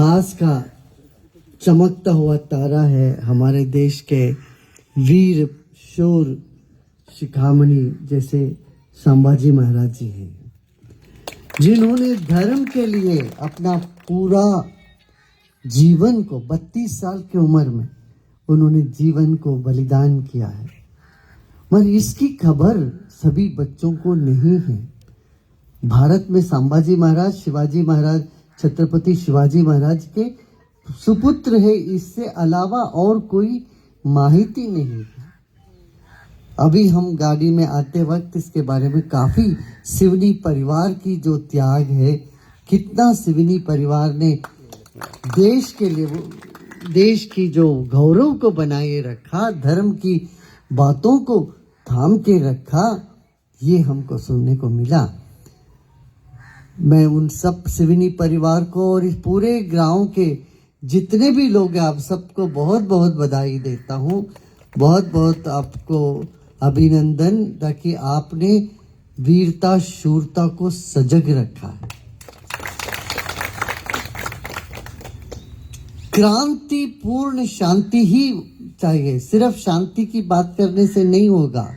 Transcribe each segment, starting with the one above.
इतिहास का चमकता हुआ तारा है हमारे देश के वीर शूर शिखामणि जैसे संभाजी महाराज जी हैं, जिन्होंने धर्म के लिए अपना पूरा जीवन को 32 साल की उम्र में उन्होंने जीवन को बलिदान किया है। मगर इसकी खबर सभी बच्चों को नहीं है। भारत में संभाजी महाराज, शिवाजी महाराज, छत्रपति शिवाजी महाराज के सुपुत्र है, इससे अलावा और कोई माहिती नहीं है। अभी हम गाड़ी में आते वक्त इसके बारे में काफी सिवनी परिवार की जो त्याग है, कितना सिवनी परिवार ने देश के लिए, देश की जो गौरव को बनाए रखा, धर्म की बातों को थाम के रखा, ये हमको सुनने को मिला। मैं उन सब सिवनी परिवार को और इस पूरे गांव के जितने भी लोग हैं, आप सबको बहुत बहुत बधाई देता हूँ, बहुत बहुत आपको अभिनंदन, ताकि आपने वीरता शूरता को सजग रखा है। क्रांतिपूर्ण शांति ही चाहिए, सिर्फ शांति की बात करने से नहीं होगा।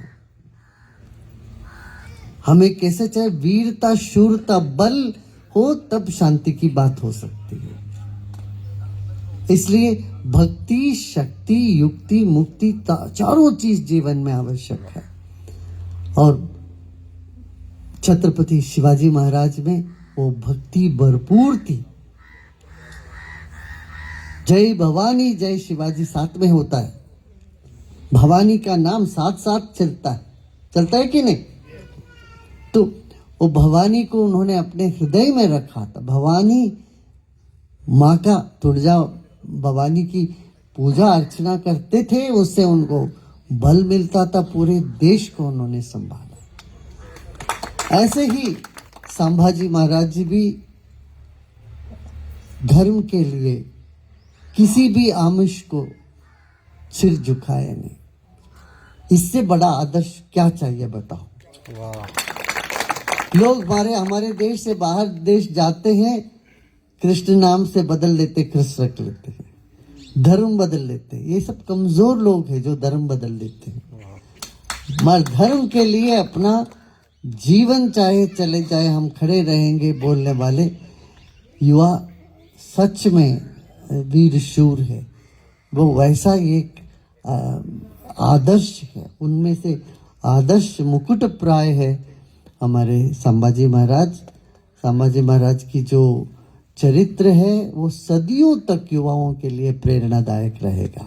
हमें कैसे चाहिए, वीरता शूरता बल हो तब शांति की बात हो सकती है। इसलिए भक्ति, शक्ति, युक्ति, मुक्ति, चारों चीज जीवन में आवश्यक है। और छत्रपति शिवाजी महाराज में वो भक्ति भरपूर थी। जय भवानी जय शिवाजी साथ में होता है, भवानी का नाम साथ साथ चलता है कि नहीं? तो वो भवानी को उन्होंने अपने हृदय में रखा था। भवानी माँ का तुड़जा भवानी की पूजा अर्चना करते थे, उससे उनको बल मिलता था, पूरे देश को उन्होंने संभाला। ऐसे ही संभाजी महाराज जी भी धर्म के लिए किसी भी आमिष को सिर झुकाए नहीं। इससे बड़ा आदर्श क्या चाहिए बताओ? लोग हमारे देश से बाहर देश जाते हैं, कृष्ण नाम से बदल लेते, कृष्ण रख लेते हैं, धर्म बदल लेते हैं। ये सब कमजोर लोग हैं जो धर्म बदल लेते हैं। मगर धर्म के लिए अपना जीवन चाहे चले जाए, हम खड़े रहेंगे बोलने वाले युवा सच में वीर शूर है। वो वैसा एक आदर्श है, उनमें से आदर्श मुकुट प्राय है हमारे संभाजी महाराज। संभाजी महाराज की जो चरित्र है वो सदियों तक युवाओं के लिए प्रेरणादायक रहेगा।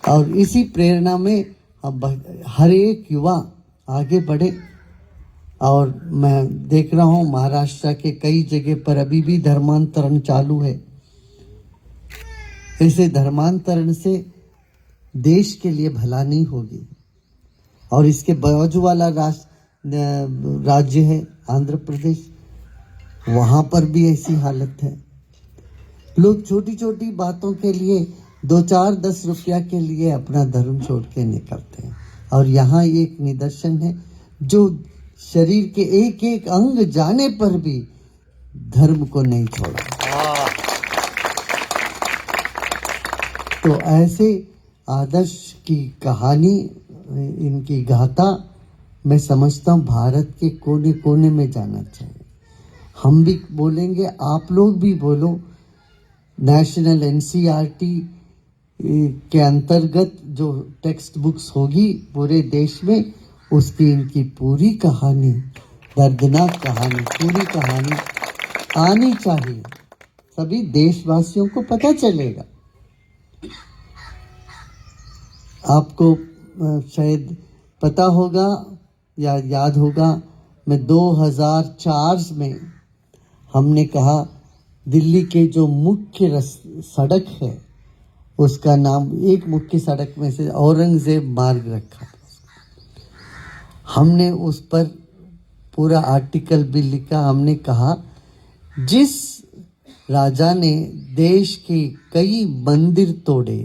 और इसी प्रेरणा में अब हर एक युवा आगे बढ़े। और मैं देख रहा हूँ महाराष्ट्र के कई जगह पर अभी भी धर्मांतरण चालू है। ऐसे धर्मांतरण से देश के लिए भला नहीं होगी। और इसके बाजू वाला राज्य है आंध्र प्रदेश, वहां पर भी ऐसी हालत है। लोग छोटी छोटी बातों के लिए 2-4-10 रुपया के लिए अपना धर्म छोड़ के निकलते हैं। और यहाँ एक निदर्शन है, जो शरीर के एक एक अंग जाने पर भी धर्म को नहीं छोड़ा। तो ऐसे आदर्श की कहानी, इनकी गाथा मैं समझता हूँ भारत के कोने कोने में जाना चाहिए। हम भी बोलेंगे, आप लोग भी बोलो। नेशनल एनसीईआरटी के अंतर्गत जो टेक्स्ट बुक्स होगी पूरे देश में, उसकी इनकी पूरी कहानी, दर्दनाक कहानी, पूरी कहानी आनी चाहिए। सभी देशवासियों को पता चलेगा। आपको शायद पता होगा या याद होगा, मैं 2004 में हमने कहा दिल्ली के जो मुख्य सड़क है उसका नाम, एक मुख्य सड़क में से औरंगजेब मार्ग रखा। हमने उस पर पूरा आर्टिकल भी लिखा। हमने कहा जिस राजा ने देश के कई मंदिर तोड़े,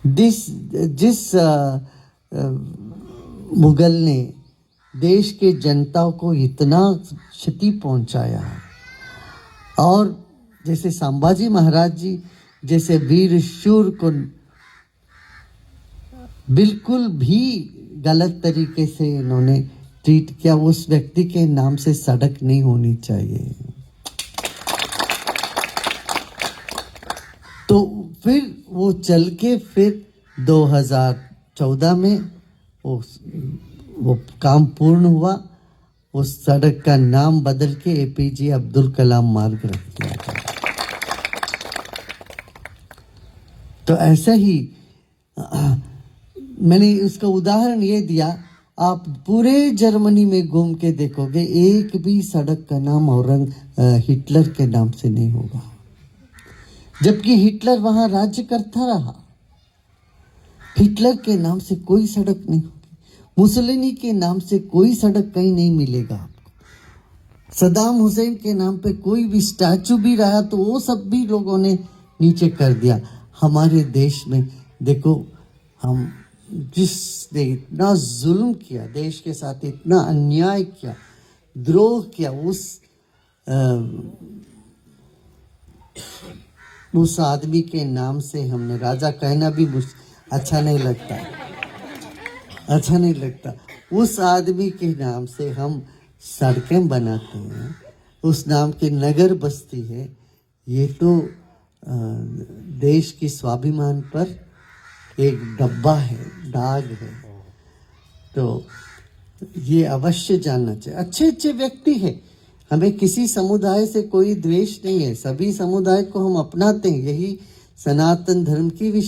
जिस मुगल ने देश के जनता को इतना क्षति पहुंचाया और जैसे संभाजी महाराज जी जैसे वीर शूर को बिल्कुल भी गलत तरीके से इन्होंने ट्रीट किया, उस व्यक्ति के नाम से सड़क नहीं होनी चाहिए। तो फिर वो चल के फिर 2014 में वो काम पूर्ण हुआ। उस सड़क का नाम बदल के एपीजे अब्दुल कलाम मार्ग रख दिया गया। तो ऐसा ही मैंने उसका उदाहरण ये दिया, आप पूरे जर्मनी में घूम के देखोगे एक भी सड़क का नाम हिटलर के नाम से नहीं होगा, जबकि हिटलर वहां राज्य करता रहा। हिटलर के नाम से कोई सड़क नहीं होगी, मुसोलिनी के नाम से कोई सड़क कहीं नहीं मिलेगा आपको। सद्दाम हुसैन के नाम पे कोई भी स्टैचू भी रहा तो वो सब भी लोगों ने नीचे कर दिया। हमारे देश में देखो, हम जिसने इतना जुल्म किया, देश के साथ इतना अन्याय किया, द्रोह किया, उस आदमी के नाम से हमने, राजा कहना भी अच्छा नहीं लगता, अच्छा नहीं लगता, उस आदमी के नाम से हम सड़कें बनाते हैं, उस नाम की नगर बसती है। ये तो देश की स्वाभिमान पर एक डब्बा है, दाग है। तो ये अवश्य जानना चाहिए। अच्छे अच्छे व्यक्ति हैं, हमें किसी समुदाय से कोई द्वेष नहीं है, सभी समुदाय को हम अपनाते हैं, यही सनातन धर्म की